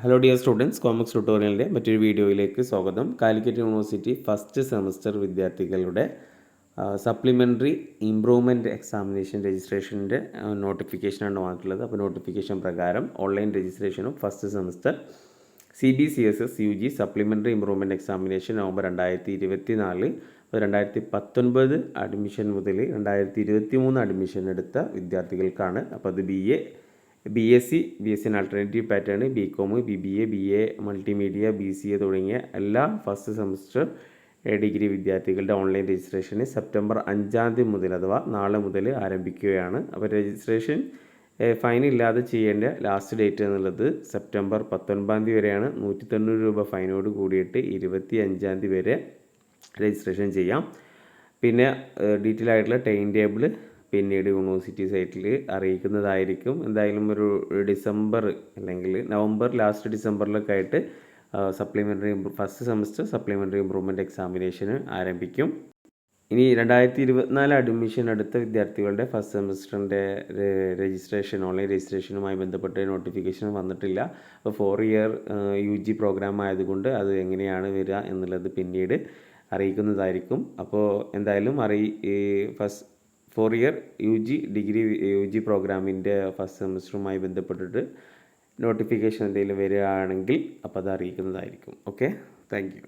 Hello dear students, comics ട്യൂട്ടോറിയലിൻ്റെ മറ്റൊരു വീഡിയോയിലേക്ക് സ്വാഗതം. കാലിക്കറ്റ് യൂണിവേഴ്സിറ്റി ഫസ്റ്റ് സെമസ്റ്റർ വിദ്യാർത്ഥികളുടെ സപ്ലിമെൻ്ററി ഇംപ്രൂവ്മെൻറ്റ് എക്സാമിനേഷൻ രജിസ്ട്രേഷൻ്റെ നോട്ടിഫിക്കേഷനാണ് വന്നിട്ടുള്ളത്. അപ്പോൾ നോട്ടിഫിക്കേഷൻ പ്രകാരം ഓൺലൈൻ രജിസ്ട്രേഷനും first semester CBCSS UG supplementary improvement examination November 2024 2019 admission മുതൽ 2023 അഡ്മിഷൻ എടുത്ത വിദ്യാർത്ഥികൾക്കാണ്. അപ്പോൾ അത് BSc in alternative pattern, BCom, BBA, BA multimedia, BCA തുടങ്ങിയ എല്ലാ ഫസ്റ്റ് സെമസ്റ്റർ ഡിഗ്രി വിദ്യാർത്ഥികളുടെ ഓൺലൈൻ രജിസ്ട്രേഷന് സെപ്റ്റംബർ 5 മുതൽ അഥവാ നാളെ മുതൽ ആരംഭിക്കുകയാണ്. അപ്പോൾ രജിസ്ട്രേഷൻ ഫൈൻ ഇല്ലാതെ ചെയ്യേണ്ട ലാസ്റ്റ് ഡേറ്റ് എന്നുള്ളത് സെപ്റ്റംബർ 19 വരെയാണ്. 190 രൂപ ഫൈനോട് കൂടിയിട്ട് 25 വരെ രജിസ്ട്രേഷൻ ചെയ്യാം. പിന്നെ ഡീറ്റെയിൽ ആയിട്ടുള്ള ടൈം ടേബിൾ പിന്നീട് യൂണിവേഴ്സിറ്റി സൈറ്റിൽ അറിയിക്കുന്നതായിരിക്കും. എന്തായാലും ഒരു ഡിസംബർ അല്ലെങ്കിൽ നവംബർ ലാസ്റ്റ് ഡിസംബറിലൊക്കെ ആയിട്ട് ഫസ്റ്റ് സെമസ്റ്റർ സപ്ലിമെൻ്ററി ഇംപ്രൂവ്മെൻറ്റ് എക്സാമിനേഷന് ആരംഭിക്കും. ഇനി 2024 അഡ്മിഷൻ എടുത്ത വിദ്യാർത്ഥികളുടെ ഫസ്റ്റ് സെമസ്റ്ററിൻ്റെ ഓൺലൈൻ രജിസ്ട്രേഷനുമായി ബന്ധപ്പെട്ട നോട്ടിഫിക്കേഷൻ വന്നിട്ടില്ല. അപ്പോൾ 4 ഇയർ UG പ്രോഗ്രാം ആയതുകൊണ്ട് അത് എങ്ങനെയാണ് വരിക എന്നുള്ളത് പിന്നീട് അറിയിക്കുന്നതായിരിക്കും. അപ്പോൾ എന്തായാലും 4 ഇയർ UG പ്രോഗ്രാമിൻ്റെ ഫസ്റ്റ് സെമസ്റ്ററുമായി ബന്ധപ്പെട്ടിട്ട് നോട്ടിഫിക്കേഷൻ എന്തെങ്കിലും വരികയാണെങ്കിൽ അപ്പോൾ അത് അറിയിക്കുന്നതായിരിക്കും. Okay, thank you.